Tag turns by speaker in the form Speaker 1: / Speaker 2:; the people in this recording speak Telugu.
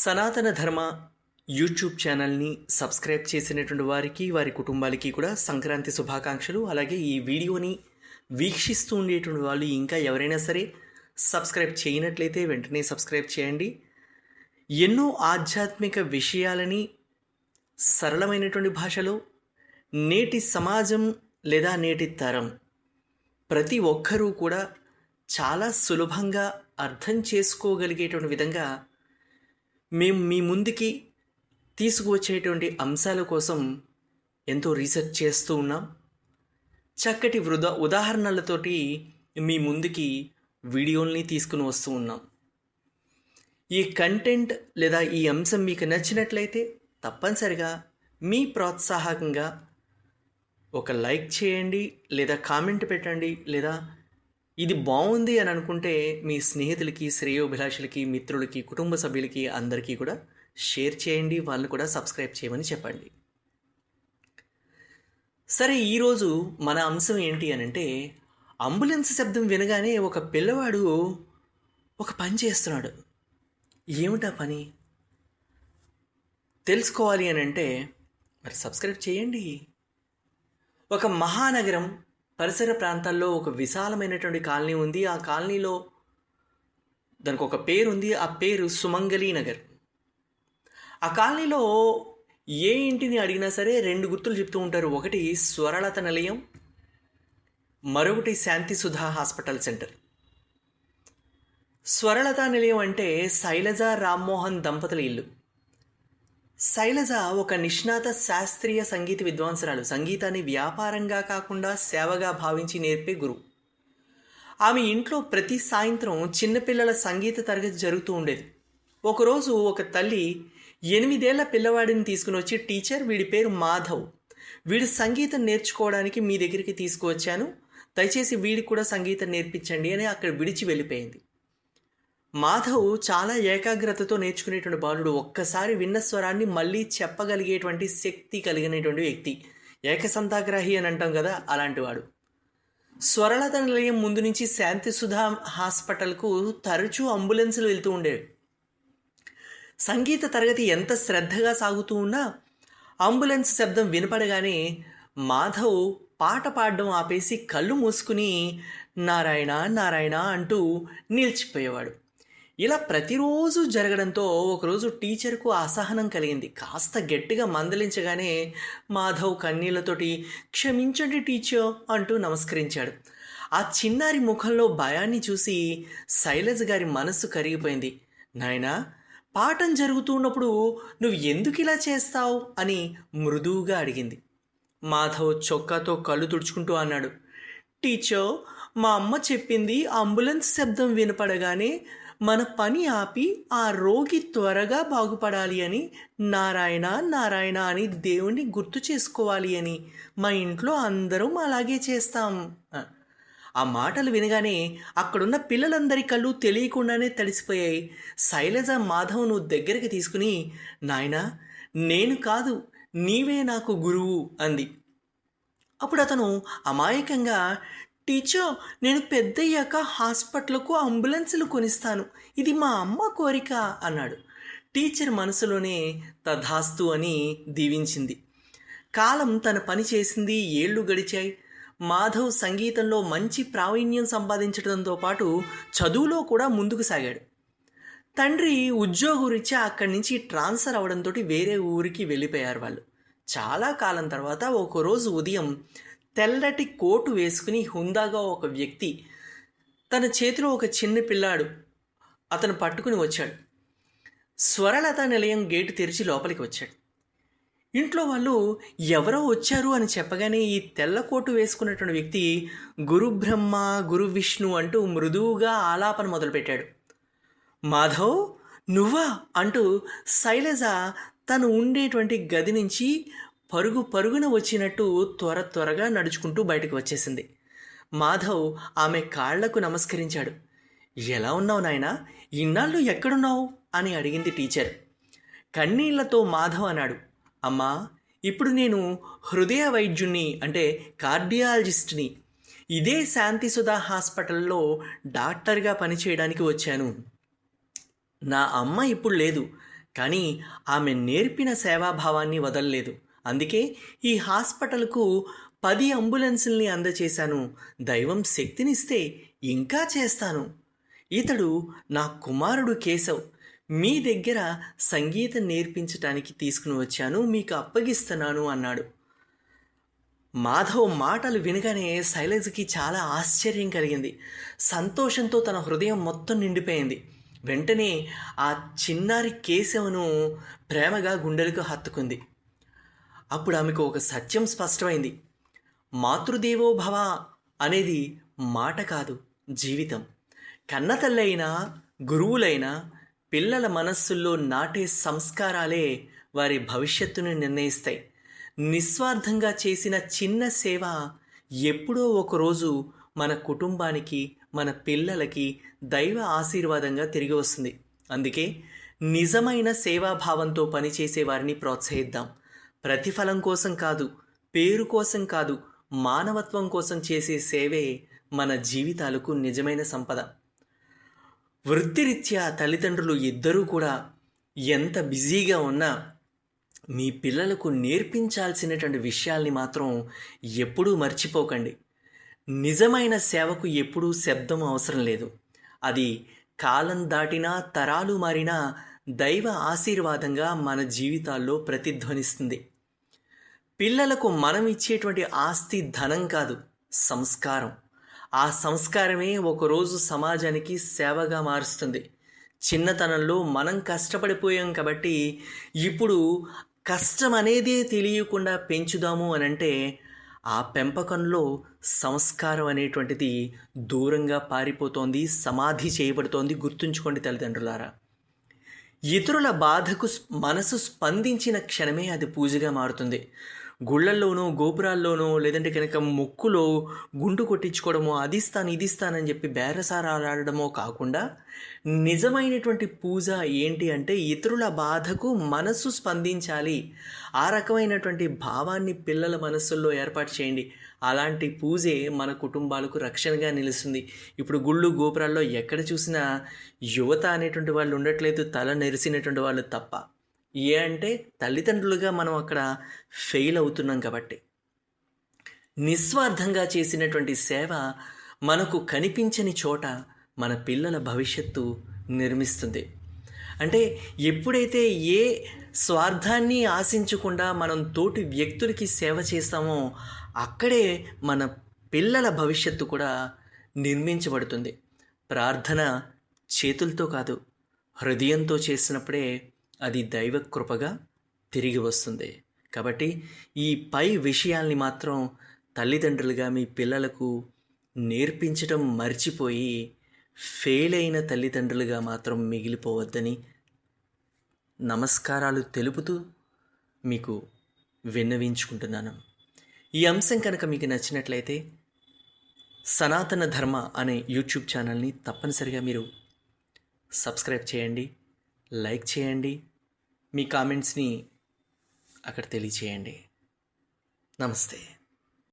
Speaker 1: సనాతన ధర్మ యూట్యూబ్ ఛానల్ని సబ్స్క్రైబ్ చేసినటువంటి వారికి వారి కుటుంబాలకి కూడా సంక్రాంతి శుభాకాంక్షలు. అలాగే ఈ వీడియోని వీక్షిస్తూ ఉండేటువంటి వాళ్ళు ఇంకా ఎవరైనా సరే సబ్స్క్రైబ్ చేయనట్లయితే వెంటనే సబ్స్క్రైబ్ చేయండి. ఎన్నో ఆధ్యాత్మిక విషయాలని సరళమైనటువంటి భాషలో నేటి సమాజం లేదా నేటి తరం ప్రతి ఒక్కరూ కూడా చాలా సులభంగా అర్థం చేసుకోగలిగేటువంటి విధంగా మేము మీ ముందుకి తీసుకువచ్చేటువంటి అంశాల కోసం ఎంతో రీసెర్చ్ చేస్తూ ఉన్నాం. చక్కటి ఉదాహరణలతోటి మీ ముందుకి వీడియోల్ని తీసుకుని వస్తూ ఉన్నాం. ఈ కంటెంట్ లేదా ఈ అంశం మీకు నచ్చినట్లయితే తప్పనిసరిగా మీ ప్రోత్సాహకంగా ఒక లైక్ చేయండి, లేదా కామెంట్ పెట్టండి, లేదా ఇది బాగుంది అని అనుకుంటే మీ స్నేహితులకి, శ్రేయోభిలాషులకి, మిత్రులకి, కుటుంబ సభ్యులకి అందరికీ కూడా షేర్ చేయండి. వాళ్ళని కూడా సబ్స్క్రైబ్ చేయమని చెప్పండి. సరే, ఈరోజు మన అంశం ఏంటి అని అంటే, అంబులెన్స్ శబ్దం వినగానే ఒక పిల్లవాడు ఒక పని చేస్తున్నాడు. ఏమిటా పని తెలుసుకోవాలి అని అంటే మరి సబ్స్క్రైబ్ చేయండి. ఒక మహానగరం పరిసర ప్రాంతాల్లో ఒక విశాలమైనటువంటి కాలనీ ఉంది. ఆ కాలనీలో దానికి ఒక పేరు ఉంది. ఆ పేరు సుమంగళి నగర్. ఆ కాలనీలో ఏ ఇంటిని అడిగినా సరే రెండు గుర్తులు చెప్తూ ఉంటారు. ఒకటి స్వరలత నిలయం, మరొకటి శాంతి సుధా హాస్పిటల్ సెంటర్. స్వరలత నిలయం అంటే శైలజ రామ్మోహన్ దంపతుల ఇల్లు. శైలజ ఒక నిష్ణాత శాస్త్రీయ సంగీత విద్వాంసరాలు. సంగీతాన్ని వ్యాపారంగా కాకుండా సేవగా భావించి నేర్పే గురువు. ఆమె ఇంట్లో ప్రతి సాయంత్రం చిన్నపిల్లల సంగీత తరగతి జరుగుతూ ఉండేది. ఒకరోజు ఒక తల్లి 8 ఏళ్ల పిల్లవాడిని తీసుకుని వచ్చి, టీచర్, వీడి పేరు మాధవ్, వీడి సంగీతం నేర్చుకోవడానికి మీ దగ్గరికి తీసుకువచ్చాను, దయచేసి వీడికి కూడా సంగీతం నేర్పించండి అని అక్కడ విడిచి వెళ్ళిపోయింది. మాధవ్ చాలా ఏకాగ్రతతో నేర్చుకునేటువంటి బాలుడు. ఒక్కసారి విన్న స్వరాన్ని మళ్ళీ చెప్పగలిగేటువంటి శక్తి కలిగినటువంటి వ్యక్తి. ఏకసంతాగ్రాహి అని అంటాం కదా, అలాంటి వాడు. స్వరలత నిలయం ముందు నుంచి శాంతి సుధా హాస్పిటల్కు తరచూ అంబులెన్సులు వెళ్తూ ఉండేవి. సంగీత తరగతి ఎంత శ్రద్ధగా సాగుతూ ఉన్నా అంబులెన్స్ శబ్దం వినపడగానే మాధవ్ పాట పాడడం ఆపేసి కళ్ళు మూసుకుని నారాయణ నారాయణ అంటూ నిలిచిపోయేవాడు. ఇలా ప్రతిరోజు జరగడంతో ఒకరోజు టీచర్కు అసహనం కలిగింది. కాస్త గట్టిగా మందలించగానే మాధవ్ కన్నీళ్లతోటి, క్షమించండి టీచర్ అంటూ నమస్కరించాడు. ఆ చిన్నారి ముఖంలో భయాన్ని చూసి శైలజ గారి మనస్సు కరిగిపోయింది. నాయనా, పాఠం జరుగుతున్నప్పుడు నువ్వు ఎందుకు ఇలా చేస్తావు అని మృదువుగా అడిగింది. మాధవ్ చొక్కాతో కళ్ళు తుడుచుకుంటూ అన్నాడు, టీచర్, మా అమ్మ చెప్పింది అంబులెన్స్ శబ్దం వినపడగానే మన పని ఆపి ఆ రోగి త్వరగా బాగుపడాలి అని, నారాయణ నారాయణ అని దేవుణ్ణి గుర్తు చేసుకోవాలి అని. మా ఇంట్లో అందరం అలాగే చేస్తాం. ఆ మాటలు వినగానే అక్కడున్న పిల్లలందరి కళ్ళు తెలియకుండానే తడిసిపోయాయి. శైలజ మాధవ్ను దగ్గరికి తీసుకుని, నాయనా, నేను కాదు, నీవే నాకు గురువు అంది. అప్పుడు అతను అమాయకంగా, టీచర్, నేను పెద్దయ్యాక హాస్పిటల్కు అంబులెన్సులు కొనిస్తాను, ఇది మా అమ్మ కోరిక అన్నాడు. టీచర్ మనసులోనే తథాస్తు అని దీవించింది. కాలం తన పని చేసింది. ఏళ్ళు గడిచాయి. మాధవ్ సంగీతంలో మంచి ప్రావీణ్యం సంపాదించడంతో పాటు చదువులో కూడా ముందుకు సాగాడు. తండ్రి ఉద్యోగరీత్యా అక్కడి నుంచి ట్రాన్స్ఫర్ అవడంతో వేరే ఊరికి వెళ్ళిపోయారు వాళ్ళు. చాలా కాలం తర్వాత ఒకరోజు ఉదయం తెల్లటి కోటు వేసుకుని హుందాగా ఒక వ్యక్తి, తన చేతిలో ఒక చిన్న పిల్లాడు అతను పట్టుకుని వచ్చాడు. స్వరలత నిలయం గేటు తెరిచి లోపలికి వచ్చాడు. ఇంట్లో వాళ్ళు ఎవరో వచ్చారు అని చెప్పగానే ఈ తెల్ల కోటు వేసుకున్నటువంటి వ్యక్తి గురు బ్రహ్మ గురు విష్ణు అంటూ మృదువుగా ఆలాపన మొదలుపెట్టాడు. మాధవ్, నువ్వా అంటూ శైలజ తను ఉండేటువంటి గది నుంచి పరుగున వచ్చినట్టు త్వరగా నడుచుకుంటూ బయటకు వచ్చేసింది. మాధవ్ ఆమె కాళ్లకు నమస్కరించాడు. ఎలా ఉన్నావు నాయనా, ఇన్నాళ్ళు ఎక్కడున్నావు అని అడిగింది టీచర్. కన్నీళ్లతో మాధవ్ అన్నాడు, అమ్మా, ఇప్పుడు నేను హృదయ వైద్యుణ్ణి, అంటే కార్డియాలజిస్ట్ని. ఇదే శాంతి సుధా హాస్పిటల్లో డాక్టర్గా పనిచేయడానికి వచ్చాను. నా అమ్మ ఇప్పుడు లేదు, కానీ ఆమె నేర్పిన సేవాభావాన్ని వదలలేదు. అందుకే ఈ హాస్పిటల్కు 10 అంబులెన్సుల్ని అందచేశాను. దైవం శక్తినిస్తే ఇంకా చేస్తాను. ఇతడు నా కుమారుడు కేశవ్. మీ దగ్గర సంగీతం నేర్పించటానికి తీసుకుని వచ్చాను, మీకు అప్పగిస్తున్నాను అన్నాడు. మాధవ్ మాటలు వినగానే శైలజకి చాలా ఆశ్చర్యం కలిగింది. సంతోషంతో తన హృదయం మొత్తం నిండిపోయింది. వెంటనే ఆ చిన్నారి కేశవను ప్రేమగా గుండెలకు హత్తుకుంది. అప్పుడు ఆమెకు ఒక సత్యం స్పష్టమైంది. మాతృదేవో భవ అనేది మాట కాదు, జీవితం. కన్నతల్లైనా గురువులైనా పిల్లల మనస్సుల్లో నాటే సంస్కారాలే వారి భవిష్యత్తును నిర్ణయిస్తాయి. నిస్వార్థంగా చేసిన చిన్న సేవ ఎప్పుడో ఒకరోజు మన కుటుంబానికి, మన పిల్లలకి దైవ ఆశీర్వాదంగా తిరిగి వస్తుంది. అందుకే నిజమైన సేవాభావంతో పనిచేసే వారిని ప్రోత్సహిద్దాం. ప్రతిఫలం కోసం కాదు, పేరు కోసం కాదు, మానవత్వం కోసం చేసే సేవే మన జీవితాలకు నిజమైన సంపద. వృత్తిరీత్యా తల్లిదండ్రులు ఇద్దరూ కూడా ఎంత బిజీగా ఉన్నా మీ పిల్లలకు నేర్పించాల్సినటువంటి విషయాల్ని మాత్రం ఎప్పుడూ మర్చిపోకండి. నిజమైన సేవకు ఎప్పుడూ శబ్దం అవసరం లేదు. అది కాలం దాటినా, తరాలు మారినా దైవ ఆశీర్వాదంగా మన జీవితాల్లో ప్రతిధ్వనిస్తుంది. పిల్లలకు మనం ఇచ్చేటువంటి ఆస్తి ధనం కాదు, సంస్కారం. ఆ సంస్కారమే ఒకరోజు సమాజానికి సేవగా మారుస్తుంది. చిన్నతనంలో మనం కష్టపడిపోయాం కాబట్టి ఇప్పుడు కష్టం అనేదే తెలియకుండా పెంచుదాము అనంటే ఆ పెంపకంలో సంస్కారం అనేటువంటిది దూరంగా పారిపోతోంది, సమాధి చేయబడుతోంది. గుర్తుంచుకోండి తల్లిదండ్రులారా. ఇతరుల బాధకు మనసు స్పందించిన క్షణమే అది పూజగా మారుతుంది. గుళ్ళల్లోనో, గోపురాల్లోనో, లేదంటే కనుక ముక్కులో గుండు కొట్టించుకోవడమో, అది ఇస్తాను ఇది ఇస్తానని చెప్పి బేరసారాడమో కాకుండా నిజమైనటువంటి పూజ ఏంటి అంటే ఇతరుల బాధకు మనసు స్పందించాలి. ఆ రకమైనటువంటి భావాన్ని పిల్లల మనస్సుల్లో ఏర్పాటు చేయండి. అలాంటి పూజే మన కుటుంబాలకు రక్షణగా నిలుస్తుంది. ఇప్పుడు గుళ్ళు గోపురాల్లో ఎక్కడ చూసినా యువత అనేటువంటి వాళ్ళు ఉండట్లేదు, తల నెరిసినటువంటి వాళ్ళు తప్ప. ఏ అంటే తల్లిదండ్రులుగా మనం అక్కడ ఫెయిల్ అవుతున్నాం కాబట్టి. నిస్వార్థంగా చేసినటువంటి సేవ మనకు కనిపించని చోట మన పిల్లల భవిష్యత్తు నిర్మిస్తుంది. అంటే ఎప్పుడైతే ఏ స్వార్థాన్ని ఆశించకుండా మనం తోటి వ్యక్తులకి సేవ చేస్తామో అక్కడే మన పిల్లల భవిష్యత్తు కూడా నిర్మించబడుతుంది. ప్రార్థన చేతులతో కాదు, హృదయంతో చేసినప్పుడే అది దైవ కృపగా తిరిగి వస్తుంది. కాబట్టి ఈ పై విషయాల్ని మాత్రం తల్లిదండ్రులుగా మీ పిల్లలకు నేర్పించడం మర్చిపోయి ఫెయిల్ అయిన తల్లిదండ్రులుగా మాత్రం మిగిలిపోవద్దని నమస్కారాలు తెలుపుతూ మీకు విన్నవించుకుంటున్నాను. ఈ అంశం కనుక మీకు నచ్చినట్లయితే సనాతన ధర్మ అనే యూట్యూబ్ ఛానల్ని తప్పనిసరిగా మీరు సబ్స్క్రైబ్ చేయండి, లైక్ చేయండి, మీ కామెంట్స్ని అక్కడ తెలియచేయండి. నమస్తే.